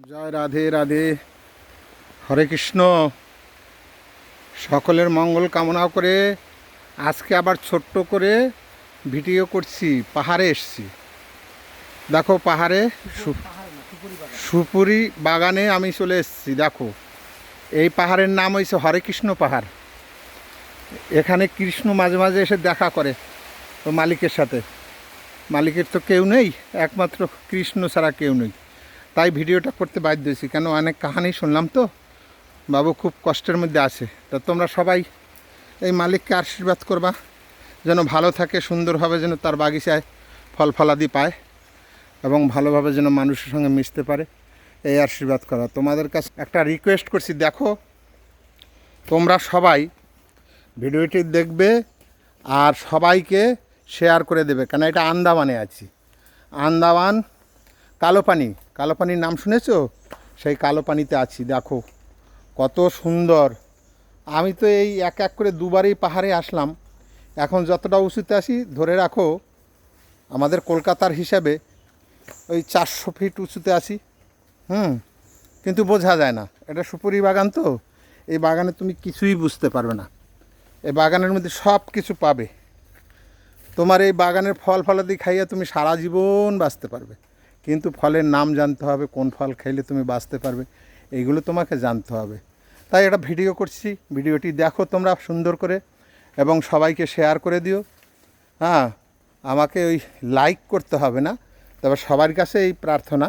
জয় রাধে রাধে। হরে কৃষ্ণ। সকলের মঙ্গল কামনা করে আজকে আবার ছোট্ট করে ভিডিও করছি। পাহাড়ে এসছি, দেখো পাহাড়ে সুপুরি বাগানে আমি চলে এসেছি। দেখো এই পাহাড়ের নাম হয়েছে হরে কৃষ্ণ পাহাড়। এখানে কৃষ্ণ মাঝে মাঝে এসে দেখা করে তো মালিকের সাথে। মালিকের তো কেউ নেই, একমাত্র কৃষ্ণ ছাড়া কেউ নেই। তাই ভিডিওটা করতে বাধ্য হয়েছি, কেন অনেক কাহানি শুনলাম তো বাবু খুব কষ্টের মধ্যে আছে। তা তোমরা সবাই এই মালিককে আশীর্বাদ করবা যেন ভালো থাকে, সুন্দরভাবে যেন তার বাগিচায় ফল ফলাদি পায় এবং ভালোভাবে যেন মানুষের সঙ্গে মিশতে পারে, এই আশীর্বাদ করা। তোমাদের কাছে একটা রিকোয়েস্ট করছি, দেখো তোমরা সবাই ভিডিওটি দেখবে আর সবাইকে শেয়ার করে দেবে, কেন এটা আন্দামানে আছি। আন্দামান কালো পানির নাম শুনেছো? সেই কালো পানিতে আছি। দেখো কত সুন্দর। আমি তো এই এক এক করে দুবারই পাহাড়ে আসলাম। এখন যতটা উঁচুতে আসি ধরে রাখো আমাদের কলকাতার হিসাবে ওই 400 ফিট উঁচুতে আসি। কিন্তু বোঝা যায় না, এটা সুপুরি বাগান তো। এই বাগানে তুমি কিছুই বুঝতে পারবে না। এই বাগানের মধ্যে সব কিছু পাবে। তোমার এই বাগানের ফল ফলাদি খাইয়ে তুমি সারা জীবন বাঁচতে পারবে, কিন্তু ফলের নাম জানতে হবে, কোন ফল খাইলে তুমি বাঁচতে পারবে, এইগুলো তোমাকে জানতে হবে। তাই এটা ভিডিও করছি, ভিডিওটি দেখো তোমরা সুন্দর করে এবং সবাইকে শেয়ার করে দিও। হ্যাঁ, আমাকে ওই লাইক করতে হবে না, তবে সবার কাছে এই প্রার্থনা,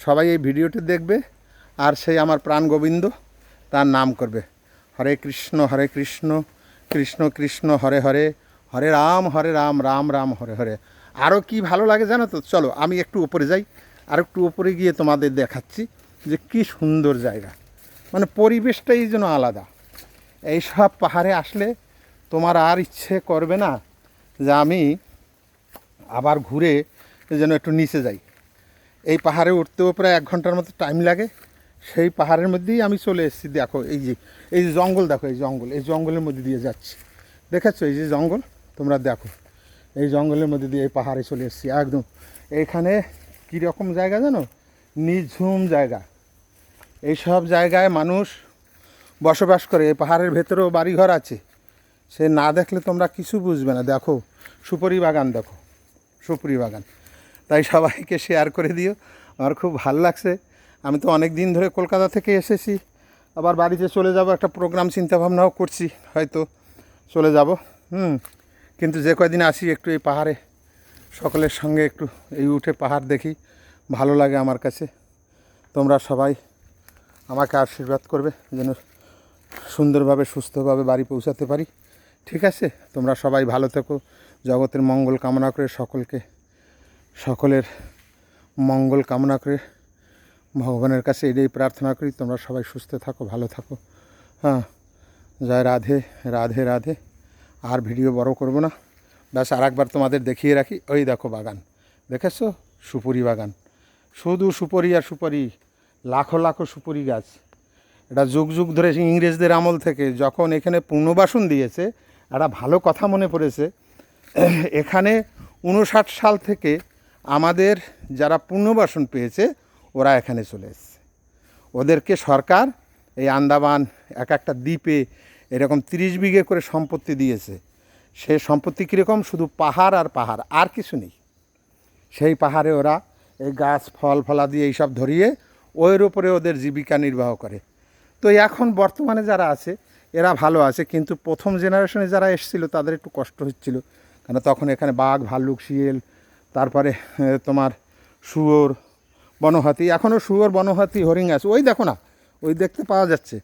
সবাই এই ভিডিওটি দেখবে আর সেই আমার প্রাণ গোবিন্দ তার নাম করবে। হরে কৃষ্ণ কৃষ্ণ কৃষ্ণ হরে হরে, হরে রাম রাম রাম হরে হরে। আরও কি ভালো লাগে জানো তো? চলো আমি একটু উপরে যাই, আর একটু উপরে গিয়ে তোমাদের দেখাচ্ছি যে কি সুন্দর জায়গা। মানে পরিবেশটাই যেন আলাদা। এই সব পাহাড়ে আসলে তোমার আর ইচ্ছে করবে না যে আমি আবার ঘুরে যেন একটু নিচে যাই। এই পাহাড়ে উঠতেও প্রায় 1 ঘন্টার মতো টাইম লাগে। সেই পাহাড়ের মধ্যেই আমি চলে এসেছি। দেখো এই যে জঙ্গল, দেখো এই জঙ্গলের মধ্যে দিয়ে যাচ্ছি। দেখেছো এই যে জঙ্গল, তোমরা দেখো এই জঙ্গলের মধ্যে দিয়ে এই পাহাড়ে চলে এসেছি একদম। এইখানে কীরকম জায়গা জানো? নিঝুম জায়গা। এই সব জায়গায় মানুষ বসবাস করে। এই পাহাড়ের ভেতরেও বাড়িঘর আছে, সে না দেখলে তোমরা কিছু বুঝবে না। দেখো সুপুরি বাগান, দেখো সুপুরি বাগান। তাই সবাইকে শেয়ার করে দিও। আমার খুব ভালো লাগছে। আমি তো অনেক দিন ধরে কলকাতা থেকে এসেছি, আবার বাড়িতে চলে যাব, একটা প্রোগ্রাম চিন্তাভাবনাও করছি, হয়তো চলে যাব। কিন্তু যে কয়দিন আসি একটু এই পাহাড়ে সকলের সঙ্গে একটু এই উঠে পাহাড় দেখি, ভালো লাগে আমার কাছে। তোমরা সবাই আমাকে আশীর্বাদ করবে যেন সুন্দরভাবে সুস্থভাবে বাড়ি পৌঁছাতে পারি। ঠিক আছে? তোমরা সবাই ভালো থেকো। জগতের মঙ্গল কামনা করে সকলের মঙ্গল কামনা করে ভগবানের কাছে এটাই প্রার্থনা করি, তোমরা সবাই সুস্থ থাকো, ভালো থাকো। হ্যাঁ, জয় রাধে রাধে রাধে। আর ভিডিও বড় করব না, ব্যাস আর একবার তোমাদের দেখিয়ে রাখি। ওই দেখো বাগান, দেখেছো? সুপুরি বাগান, শুধু সুপুরি আর সুপুরি, লাখো লাখো সুপুরি গাছ। এটা যুগ যুগ ধরে ইংরেজদের আমল থেকে যখন এখানে পুনর্বাসন দিয়েছে, একটা ভালো কথা মনে পড়েছে। এখানে 59 সাল থেকে আমাদের যারা পুনর্বাসন পেয়েছে ওরা এখানে চলে এসেছে। ওদেরকে সরকার এই আন্দামান এক একটা দ্বীপে এরকম 30 বিঘে করে সম্পত্তি দিয়েছে। সেই সম্পত্তি কীরকম? শুধু পাহাড় আর পাহাড়, আর কিছু নেই। সেই পাহাড়ে ওরা এই গাছ ফল ফলাদি এইসব ধরিয়ে ওর উপরে ওদের জীবিকা নির্বাহ করে। তো এখন বর্তমানে যারা আছে এরা ভালো আছে, কিন্তু প্রথম জেনারেশনে যারা এসেছিলো তাদের একটু কষ্ট হচ্ছিল, কেন তখন এখানে বাঘ, ভাল্লুক, শিয়াল, তারপরে তোমার শুয়োর, বনহাতি। এখনও শুয়োর, বনহাতি, হরিণ আছে। ওই দেখো না, ওই দেখতে পাওয়া যাচ্ছে।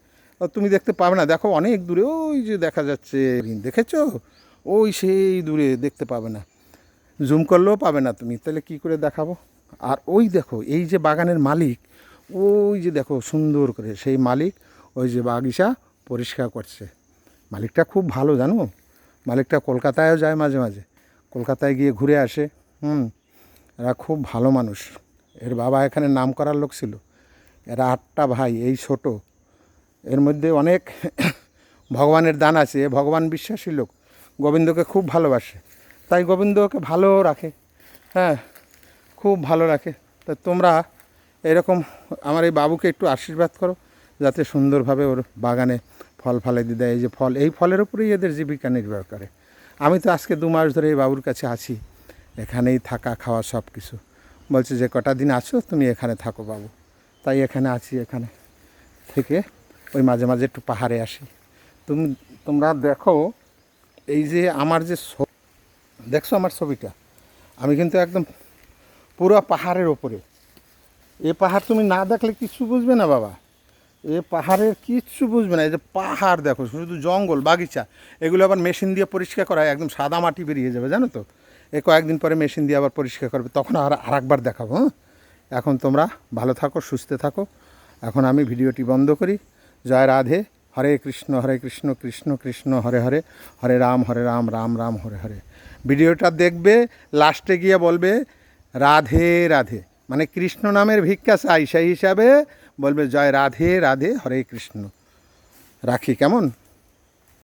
তুমি দেখতে পাবে না, দেখো অনেক দূরে ওই যে দেখা যাচ্ছে হরিণ, দেখেছো? ওই সেই দূরে দেখতে পাবে না, জুম করলেও পাবে না তুমি। তাহলে কি করে দেখাবো? আর ওই দেখো এই যে বাগানের মালিক, ওই যে দেখো সুন্দর করে সেই মালিক ওই যে বাগিচা পরিষ্কার করছে। মালিকটা খুব ভালো, জানো? মালিকটা কলকাতায়ও যায় মাঝে মাঝে, কলকাতায় গিয়ে ঘুরে আসে। এরা খুব ভালো মানুষ। এর বাবা এখানে নাম করার লোক ছিল। এরা 8টা ভাই, এই ছোট। এর মধ্যে অনেক ভগবানের দান আছে। ভগবান বিশ্বাসী লোক, গোবিন্দকে খুব ভালোবাসে, তাই গোবিন্দ ওকে ভালো রাখে। হ্যাঁ, খুব ভালো রাখে। তা তোমরা এরকম আমার এই বাবুকে একটু আশীর্বাদ করো, যাতে সুন্দরভাবে ওর বাগানে ফল ফলাদি দেয়। এই যে ফল, এই ফলের উপরেই এদের জীবিকা নির্বাহ করে। আমি তো আজকে 2 মাস ধরে এই বাবুর কাছে আছি, এখানেই থাকা খাওয়া সব কিছু। বলছে যে কটা দিন আছো তুমি এখানে থাকো বাবু, তাই এখানে আছি। এখানে থেকে ওই মাঝে মাঝে একটু পাহাড়ে আসি। তোমরা দেখো, এই যে আমার যে দেখছো আমার ছবিটা, আমি কিন্তু একদম পুরো পাহাড়ের ওপরে। এ পাহাড় তুমি না দেখলে কিচ্ছু বুঝবে না বাবা, এ পাহাড়ের কিচ্ছু বুঝবে না। এই যে পাহাড় দেখো, শুধু জঙ্গল বাগিচা, এগুলো আবার মেশিন দিয়ে পরিষ্কার করা হয়, একদম সাদা মাটি বেরিয়ে যাবে জানো তো। এ কয়েকদিন পরে মেশিন দিয়ে আবার পরিষ্কার করবে, তখন আরেকবার দেখাবো। হ্যাঁ, এখন তোমরা ভালো থাকো, সুস্থ থাকো। এখন আমি ভিডিওটি বন্ধ করি। জয় রাধে, হরে কৃষ্ণ কৃষ্ণ কৃষ্ণ হরে হরে, হরে রাম রাম রাম হরে হরে। ভিডিওটা দেখবে, লাস্টে গিয়ে বলবে রাধে রাধে, মানে কৃষ্ণ নামের ভিক্ষা চাই, সেই হিসাবে বলবে জয় রাধে রাধে হরে কৃষ্ণ। রাখি, কেমন?